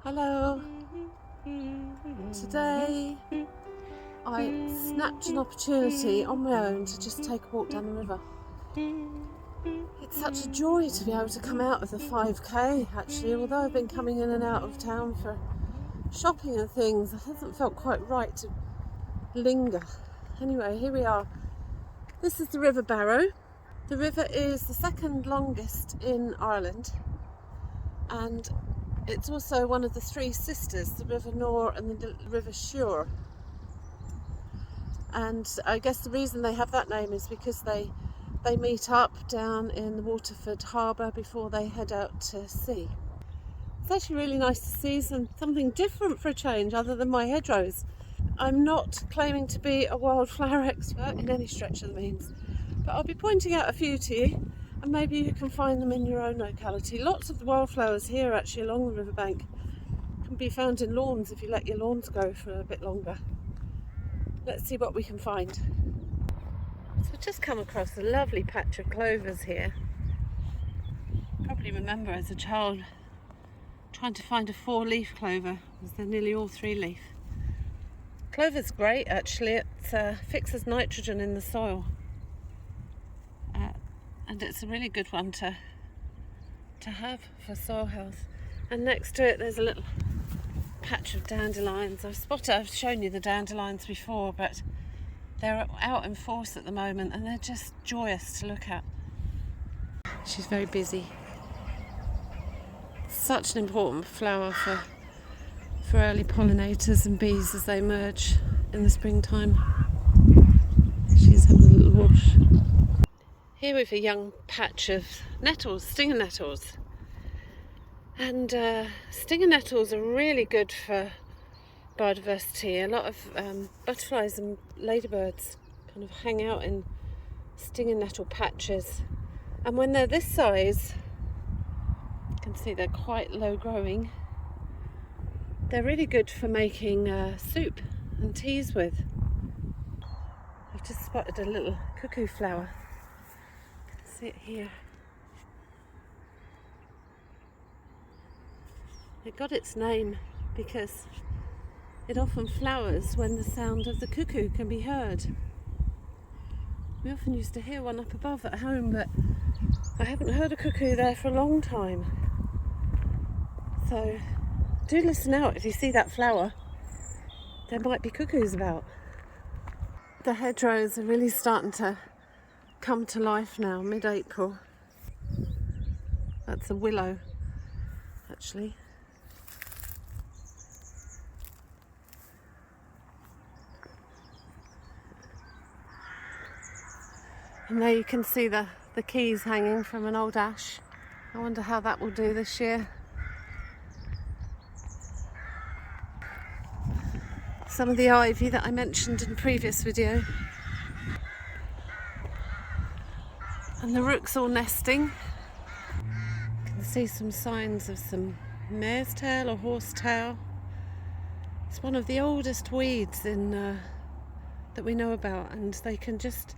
Hello. Today I snatched an opportunity on my own to just take a walk down the river. It's such a joy to be able to come out of the 5k actually, although I've been coming in and out of town for shopping and things. It hasn't felt quite right to linger. Anyway, here we are. This is the River Barrow. The river is the second longest in Ireland, and it's also one of the three sisters, the River Nore and the River Suir. And I guess the reason they have that name is because they meet up down in the Waterford harbour before they head out to sea. It's actually really nice to see something different for a change other than my hedgerows. I'm not claiming to be a wildflower expert in any stretch of the means, but I'll be pointing out a few to you, and maybe you can find them in your own locality. Lots of the wildflowers here actually along the riverbank can be found in lawns if you let your lawns go for a bit longer. Let's see what we can find. So I've just come across a lovely patch of clovers here. Probably remember as a child trying to find a 4-leaf clover, because they're nearly all 3-leaf. Clover's great actually, it fixes nitrogen in the soil. And it's a really good one to have for soil health. And next to it there's a little patch of dandelions. I've shown you the dandelions before, but they're out in force at the moment and they're just joyous to look at. She's very busy. Such an important flower for early pollinators and bees as they emerge in the springtime. She's having a little wash. Here we have a young patch of nettles, stinger nettles. And stinger nettles are really good for biodiversity. A lot of butterflies and ladybirds kind of hang out in stinger nettle patches. And when they're this size, you can see they're quite low growing. They're really good for making soup and teas with. I've just spotted a little cuckoo flower. See it here. It got its name because it often flowers when the sound of the cuckoo can be heard. We often used to hear one up above at home, but I haven't heard a cuckoo there for a long time. So do listen out if you see that flower. There might be cuckoos about. The hedgerows are really starting to come to life now, mid-April. That's a willow, actually. And there you can see the keys hanging from an old ash. I wonder how that will do this year. Some of the ivy that I mentioned in the previous video. And the rooks all nesting. You can see some signs of some mare's tail or horsetail. It's one of the oldest weeds in that we know about, and they can just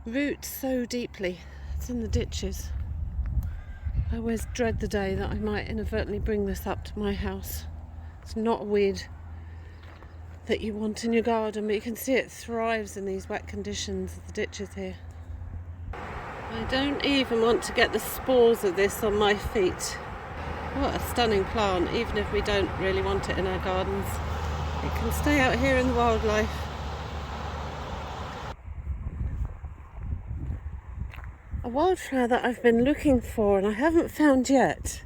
root so deeply. It's in the ditches. I always dread the day that I might inadvertently bring this up to my house. It's not a weed that you want in your garden, but you can see it thrives in these wet conditions of the ditches here. I don't even want to get the spores of this on my feet. What a stunning plant, even if we don't really want it in our gardens. It can stay out here in the wildlife. A wildflower that I've been looking for and I haven't found yet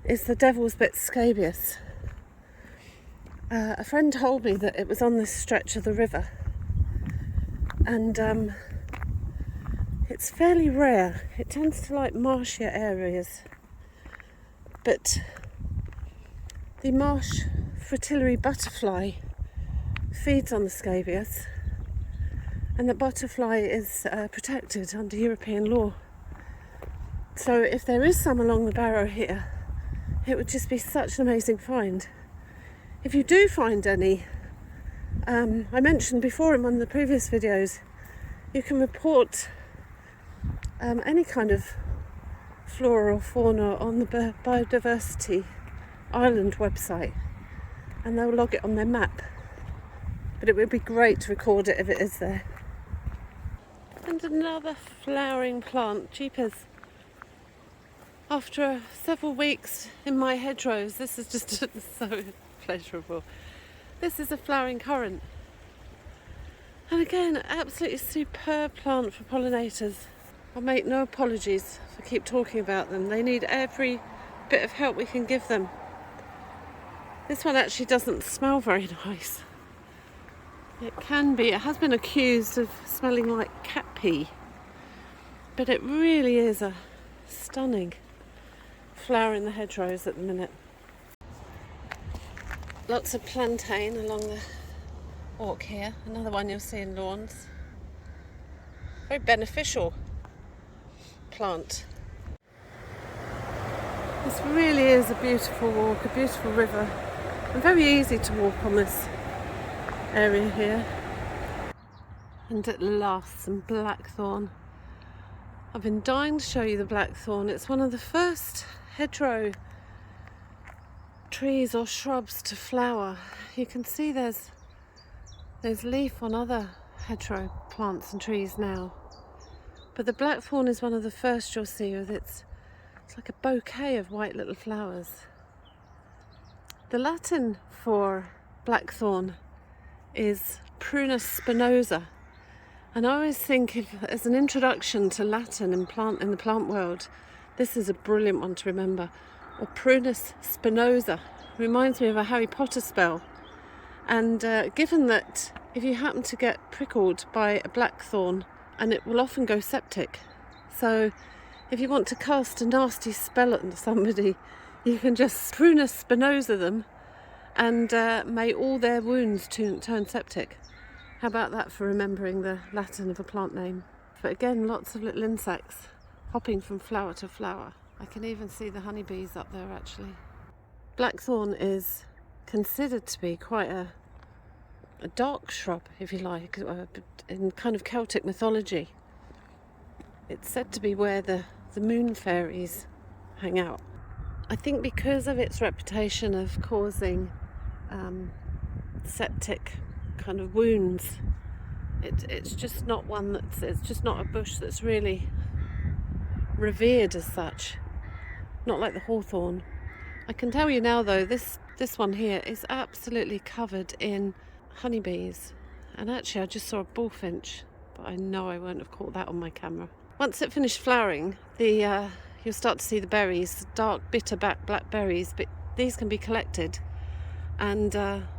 is the devil's bit scabious. A friend told me that it was on this stretch of the river, and it's fairly rare. It tends to like marshier areas, but the Marsh Fritillary butterfly feeds on the scabious, and the butterfly is protected under European law. So if there is some along the Barrow here, it would just be such an amazing find. If you do find any, I mentioned before in one of the previous videos, you can report any kind of flora or fauna on the biodiversity island website, and they'll log it on their map. But it would be great to record it if it is there. And another flowering plant, jeepers. After several weeks in my hedgerows, this is just so pleasurable. This is a flowering currant. And again, absolutely superb plant for pollinators. I'll make no apologies for keep talking about them. They need every bit of help we can give them. This one actually doesn't smell very nice. It has been accused of smelling like cat pee, but it really is a stunning flower in the hedgerows at the minute. Lots of plantain along the walk here, another one you'll see in lawns. Very beneficial plant. This really is a beautiful walk, a beautiful river, and very easy to walk on this area here. And at last, some blackthorn. I've been dying to show you the blackthorn. It's one of the first hedgerow trees or shrubs to flower. You can see there's leaf on other hedgerow plants and trees now, but the blackthorn is one of the first you'll see with it's like a bouquet of white little flowers. The Latin for blackthorn is Prunus spinosa, and I always think as an introduction to Latin in the plant world, this is a brilliant one to remember. Or Prunus spinosa reminds me of a Harry Potter spell, and given that if you happen to get prickled by a blackthorn, and it will often go septic, so if you want to cast a nasty spell at somebody, you can just Prunus spinosa them, and may all their wounds turn septic. How about that for remembering the Latin of a plant name? But again, lots of little insects hopping from flower to flower. I can even see the honeybees up there actually. Blackthorn is considered to be quite a dark shrub, if you like, in kind of Celtic mythology. It's said to be where the moon fairies hang out. I think because of its reputation of causing septic kind of wounds, it's just not it's just not a bush that's really revered as such, not like the hawthorn. I can tell you now though, this one here is absolutely covered in honeybees, and actually I just saw a bullfinch, but I know I won't have caught that on my camera. Once it finished flowering, you'll start to see the berries, dark bitter black berries, but these can be collected and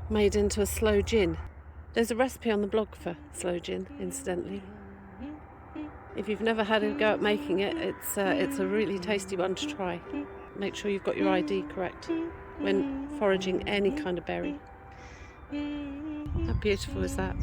made into a sloe gin. There's a recipe on the blog for sloe gin, incidentally. If you've never had a go at making it, it's a really tasty one to try. Make sure you've got your ID correct when foraging any kind of berry. How beautiful is that?